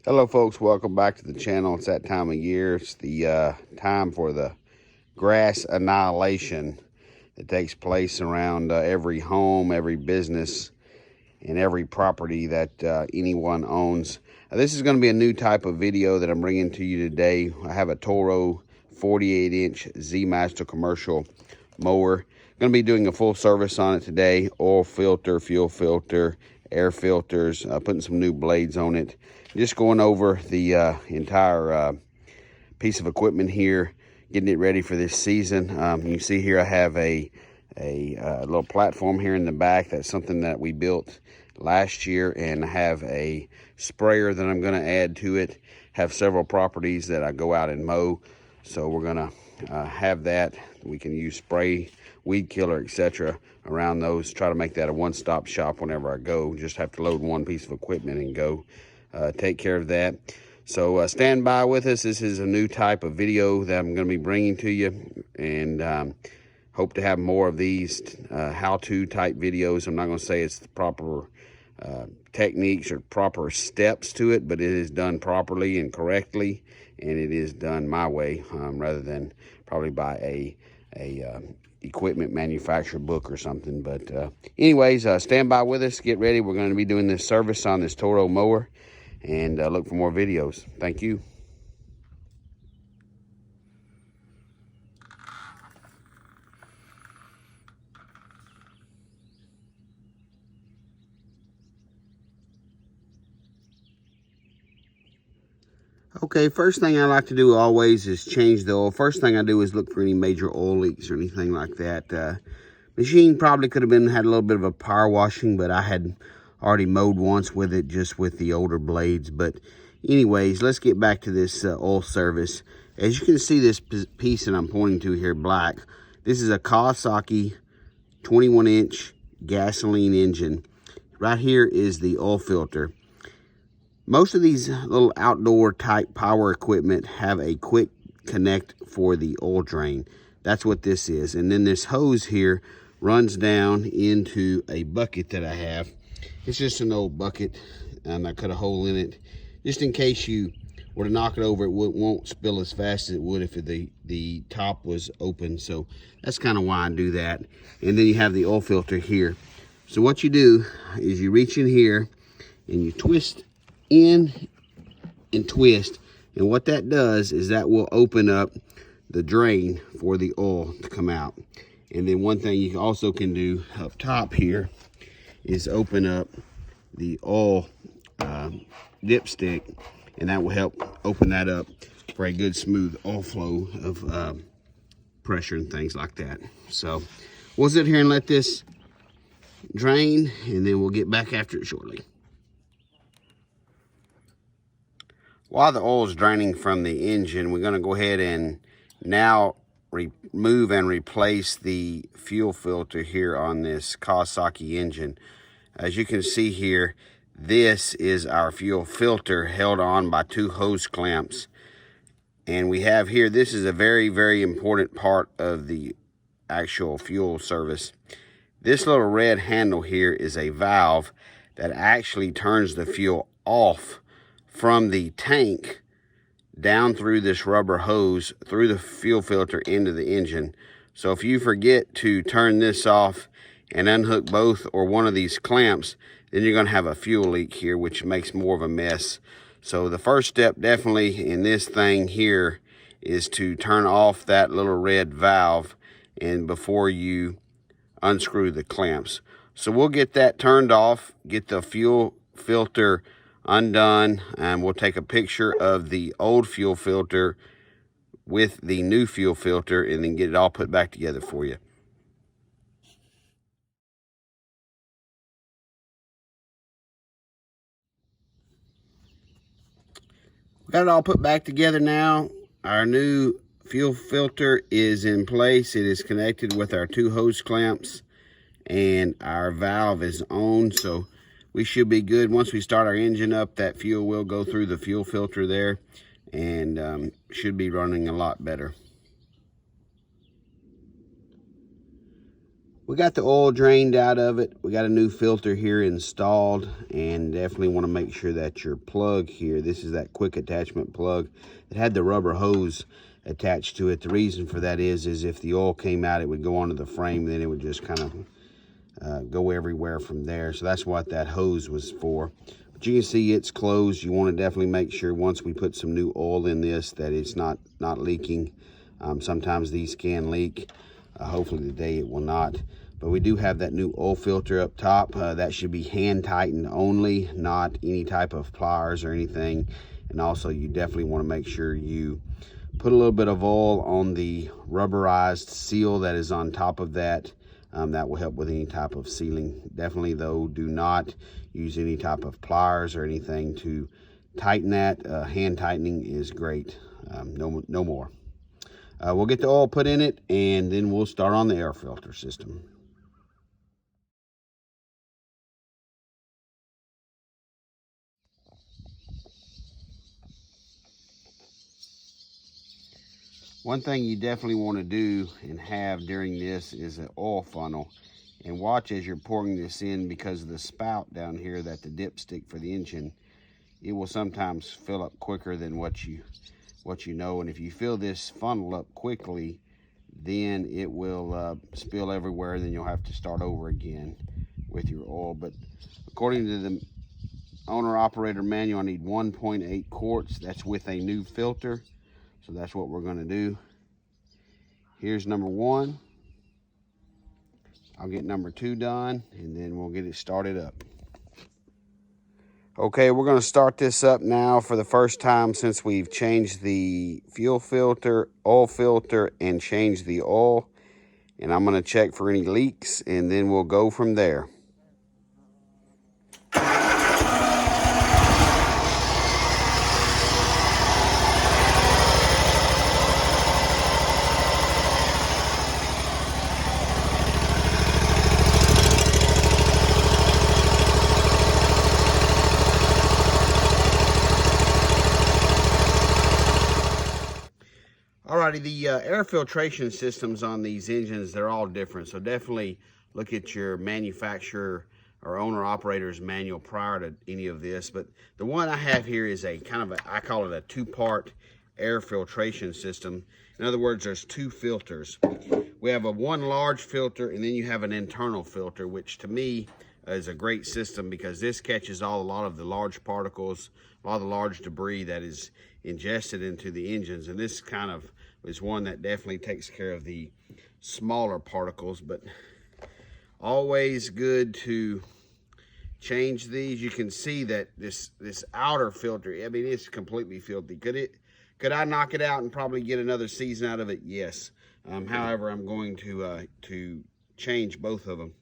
Hello folks, welcome back to the channel. It's that time of year. It's the time for the grass annihilation that takes place around every home, every business, and every property that anyone owns. This is going to be a new type of video that I'm bringing to you today. I have a Toro 48-inch Z-Master commercial mower. Going to be doing a full service on it today. Oil filter, fuel filter, air filters, putting some new blades on it. Just going over the entire piece of equipment here, getting it ready for this season. You see here I have a little platform here in the back. That's something that we built last year, and I have a sprayer that I'm going to add to it. Have several properties that I go out and mow, so we're going to have that. We can use spray, weed killer, etc. around those. Try to make that a one-stop shop whenever I go. Just have to load one piece of equipment and go take care of that. So stand by with us. This is a new type of video that I'm going to be bringing to you, and hope to have more of these how-to type videos. I'm not going to say it's the proper techniques or proper steps to it, but it is done properly and correctly, and it is done my way rather than probably by a equipment manufacturer book or something. But anyways, stand by with us. Get ready. We're going to be doing this service on this Toro mower, and look for more videos. Thank you. Okay, first thing I like to do always is change the oil. First thing I do is look for any major oil leaks or anything like that. Machine probably could have had a little bit of a power washing, but I had already mowed once with it, just with the older blades. But anyways, let's get back to this oil service. As you can see, this piece that I'm pointing to here, black, this is a Kawasaki 21-inch gasoline engine. Right here is the oil filter. Most of these little outdoor type power equipment have a quick connect for the oil drain. That's what this is. And then this hose here runs down into a bucket that I have. It's just an old bucket, and I cut a hole in it just in case you were to knock it over. It won't spill as fast as it would if the top was open. So that's kind of why I do that. And then you have the oil filter here. So what you do is you reach in here and you twist in and twist, and what that does is that will open up the drain for the oil to come out. And then one thing you also can do up top here is open up the oil dipstick, and that will help open that up for a good smooth oil flow of pressure and things like that. So we'll sit here and let this drain, and then we'll get back after it shortly. While the oil is draining from the engine, we're going to go ahead and now remove and replace the fuel filter here on this Kawasaki engine. As you can see here, this is our fuel filter held on by two hose clamps. And we have here, this is a very, very important part of the actual fuel service. This little red handle here is a valve that actually turns the fuel off from the tank down through this rubber hose through the fuel filter into the engine. So if you forget to turn this off and unhook both or one of these clamps, then you're going to have a fuel leak here, which makes more of a mess. So the first step definitely in this thing here is to turn off that little red valve and before you unscrew the clamps. So we'll get that turned off, get the fuel filter undone, and we'll take a picture of the old fuel filter with the new fuel filter and then get it all put back together for you. We got it all put back together now. Our new fuel filter is in place. It is connected with our two hose clamps, and our valve is on, so we should be good. Once we start our engine up, that fuel will go through the fuel filter there, and should be running a lot better. We got the oil drained out of it. We got a new filter here installed, and definitely want to make sure that your plug here, this is that quick attachment plug. It had the rubber hose attached to it. The reason for that is if the oil came out, it would go onto the frame, then it would just kind of go everywhere from there. So that's what that hose was for. But you can see it's closed. You want to definitely make sure once we put some new oil in this that it's not leaking. Sometimes these can leak. Hopefully today it will not. But we do have that new oil filter up top. That should be hand tightened only, not any type of pliers or anything. And also you definitely want to make sure you put a little bit of oil on the rubberized seal that is on top of that. That will help with any type of sealing. Definitely though, do not use any type of pliers or anything to tighten that. Hand tightening is great. No more. We'll get the oil put in it, and then we'll start on the air filter system. One thing you definitely want to do and have during this is an oil funnel. And watch as you're pouring this in, because of the spout down here, that the dipstick for the engine, it will sometimes fill up quicker than what you know. And if you fill this funnel up quickly, then it will spill everywhere, and then you'll have to start over again with your oil. But according to the owner operator manual, I need 1.8 quarts. That's with a new filter. So that's what we're going to do. Here's number 1. I'll get number 2 done, and then we'll get it started up. Okay, we're going to start this up now for the first time since we've changed the fuel filter, oil filter, and changed the oil. And I'm going to check for any leaks, and then we'll go from there. Alrighty, the air filtration systems on these engines, they're all different. So definitely look at your manufacturer or owner operator's manual prior to any of this. But the one I have here is a kind of I call it a 2-part air filtration system. In other words, there's 2 filters. We have one large filter, and then you have an internal filter, which to me is a great system because this catches a lot of the large particles, a lot of the large debris that is ingested into the engines. And this kind of is one that definitely takes care of the smaller particles, but always good to change these. You can see that this outer filter, I mean, it's completely filthy. Could I knock it out and probably get another season out of it? Yes. However, I'm going to change both of them.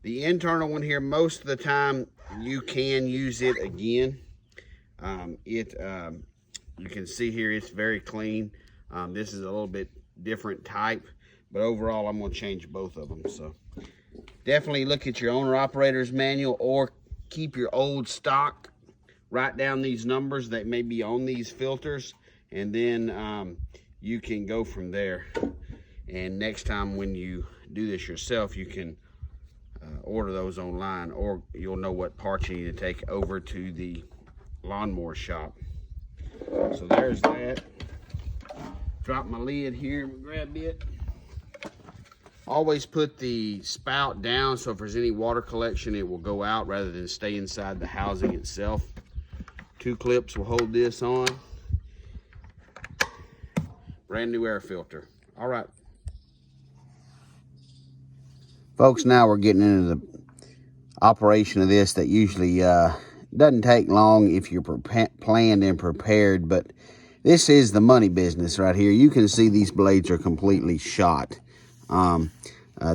The internal one here, most of the time you can use it again. You can see here it's very clean. This is a little bit different type, but overall I'm going to change both of them. So definitely look at your owner operator's manual, or keep your old stock. Write down these numbers that may be on these filters, and then you can go from there. And next time when you do this yourself, you can order those online, or you'll know what parts you need to take over to the lawnmower shop. So there's that. Drop my lid here and grab it. Always put the spout down, so if there's any water collection, it will go out rather than stay inside the housing itself. 2 clips will hold this on. Brand new air filter. All right. Folks, now we're getting into the operation of this that usually doesn't take long if you're planned and prepared, but this is the money business right here. You can see these blades are completely shot.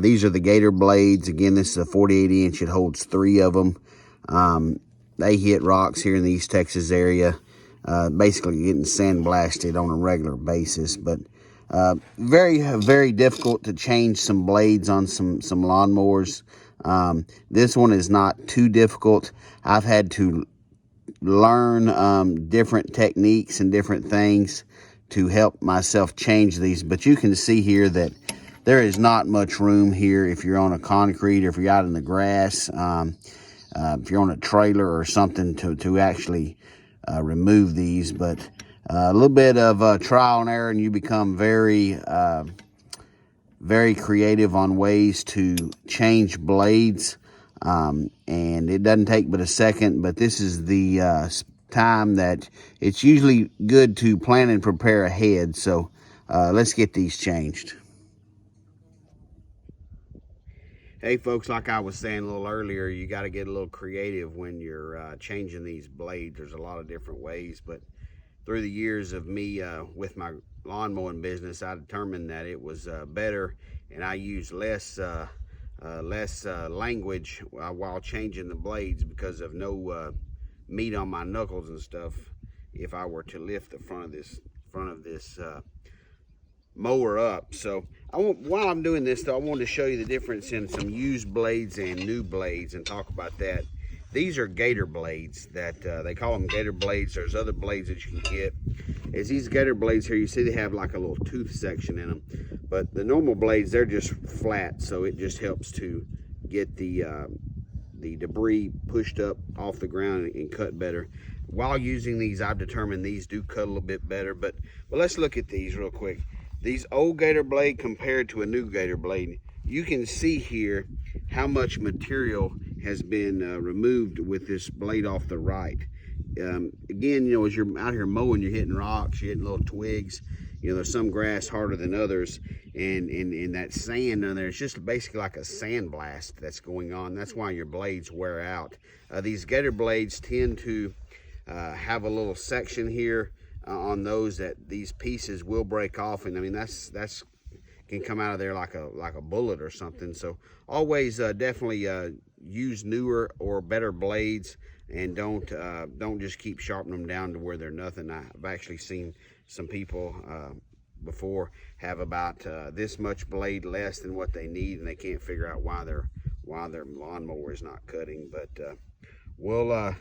These are the Gator blades. Again, this is a 48-inch. It holds 3 of them. They hit rocks here in the East Texas area, basically getting sandblasted on a regular basis. But very, very difficult to change some blades on some lawnmowers. This one is not too difficult. I've had to learn different techniques and different things to help myself change these. But you can see here that there is not much room here if you're on a concrete or if you're out in the grass. If you're on a trailer or something to actually remove these, but a little bit of trial and error, and you become very creative on ways to change blades. And it doesn't take but a second, but this is the time that it's usually good to plan and prepare ahead. So let's get these changed. Hey folks, like I was saying a little earlier, you got to get a little creative when you're changing these blades. There's a lot of different ways, but through the years of me with my lawn mowing business, I determined that it was better, and I use less language while changing the blades because of no meat on my knuckles and stuff. If I were to lift the front of this mower up. So while I'm doing this though, I wanted to show you the difference in some used blades and new blades and talk about that. These are gator blades that they call them gator blades. There's other blades that you can get. As these gator blades here, you see they have like a little tooth section in them, but the normal blades, they're just flat, so it just helps to get the debris pushed up off the ground and cut better. While using these, I've determined these do cut a little bit better, but let's look at these real quick. These old gator blade compared to a new gator blade, you can see here how much material has been removed with this blade off the right. Again, you know, as you're out here mowing, you're hitting rocks, you're hitting little twigs. You know, there's some grass harder than others, and that sand on there, it's just basically like a sandblast that's going on. That's why your blades wear out. These gator blades tend to have a little section here on those that these pieces will break off, and I mean that's can come out of there like a bullet or something. So always definitely use newer or better blades, and don't just keep sharpening them down to where they're nothing. I've actually seen some people before have about this much blade less than what they need, and they can't figure out why their lawnmower is not cutting. But we'll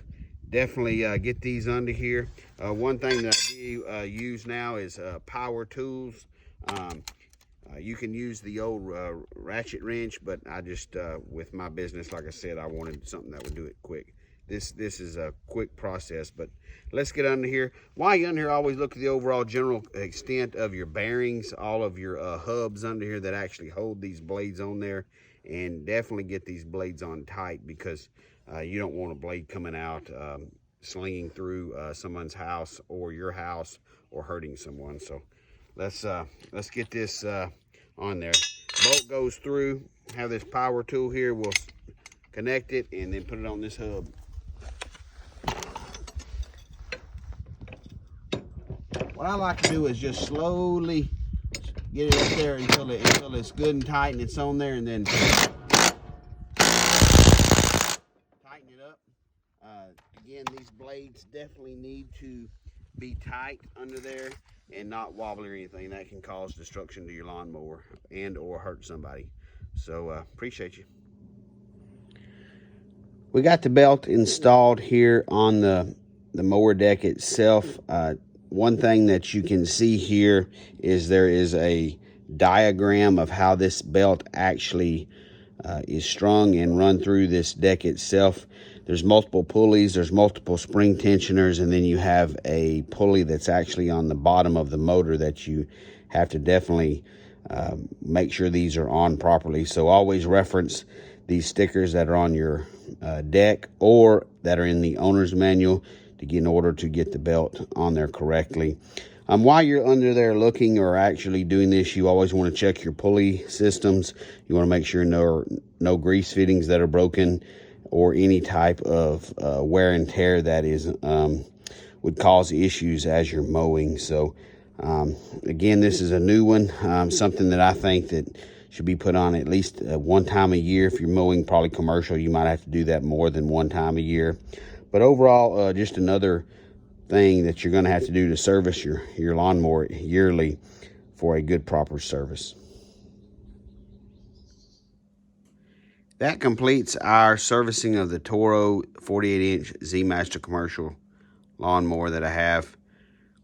definitely get these under here. One thing that I do use now is power tools. You can use the old ratchet wrench, but I just with my business, like I said, I wanted something that would do it quick. This is a quick process, but let's get under here. While you're under here, always look at the overall general extent of your bearings, all of your hubs under here that actually hold these blades on there, and definitely get these blades on tight, because you don't want a blade coming out slinging through someone's house or your house or hurting someone. So let's get this on there. Bolt goes through. Have this power tool here. We'll connect it and then put it on this hub. What I like to do is just slowly get it up there until it's good and tight and it's on there, and then tighten it up. Again, these blades definitely need to be tight under there and not wobbly or anything. That can cause destruction to your lawnmower and or hurt somebody. So appreciate you. We got the belt installed here on the mower deck itself. One thing that you can see here is there is a diagram of how this belt actually is strung and run through this deck itself. There's multiple pulleys, there's multiple spring tensioners, and then you have a pulley that's actually on the bottom of the motor that you have to definitely make sure these are on properly. So always reference these stickers that are on your deck or that are in the owner's manual to get in order to get the belt on there correctly. While you're under there looking or actually doing this, you always want to check your pulley systems. You want to make sure no grease fittings that are broken or any type of wear and tear that is would cause issues as you're mowing. So again, this is a new one, something that I think that should be put on at least one time a year. If you're mowing probably commercial, you might have to do that more than one time a year. But overall, just another thing that you're going to have to do to service your lawnmower yearly for a good proper service. That completes our servicing of the Toro 48-inch Z-Master commercial lawnmower that I have.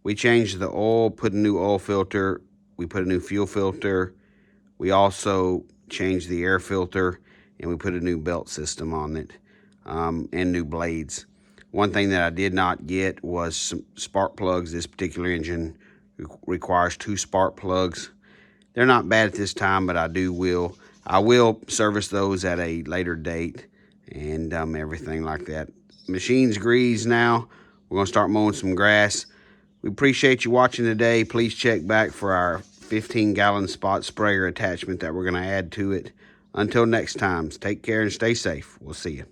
We changed the oil, put a new oil filter, we put a new fuel filter, We also changed the air filter, and we put a new belt system on it, and new blades. One thing that I did not get was some spark plugs. This particular engine requires 2 spark plugs. They're not bad at this time, but I will service those at a later date, and everything like that. Machine's greased now. We're gonna start mowing some grass. We appreciate you watching today. Please check back for our 15-gallon spot sprayer attachment that we're gonna add to it. Until next time, take care and stay safe. We'll see you.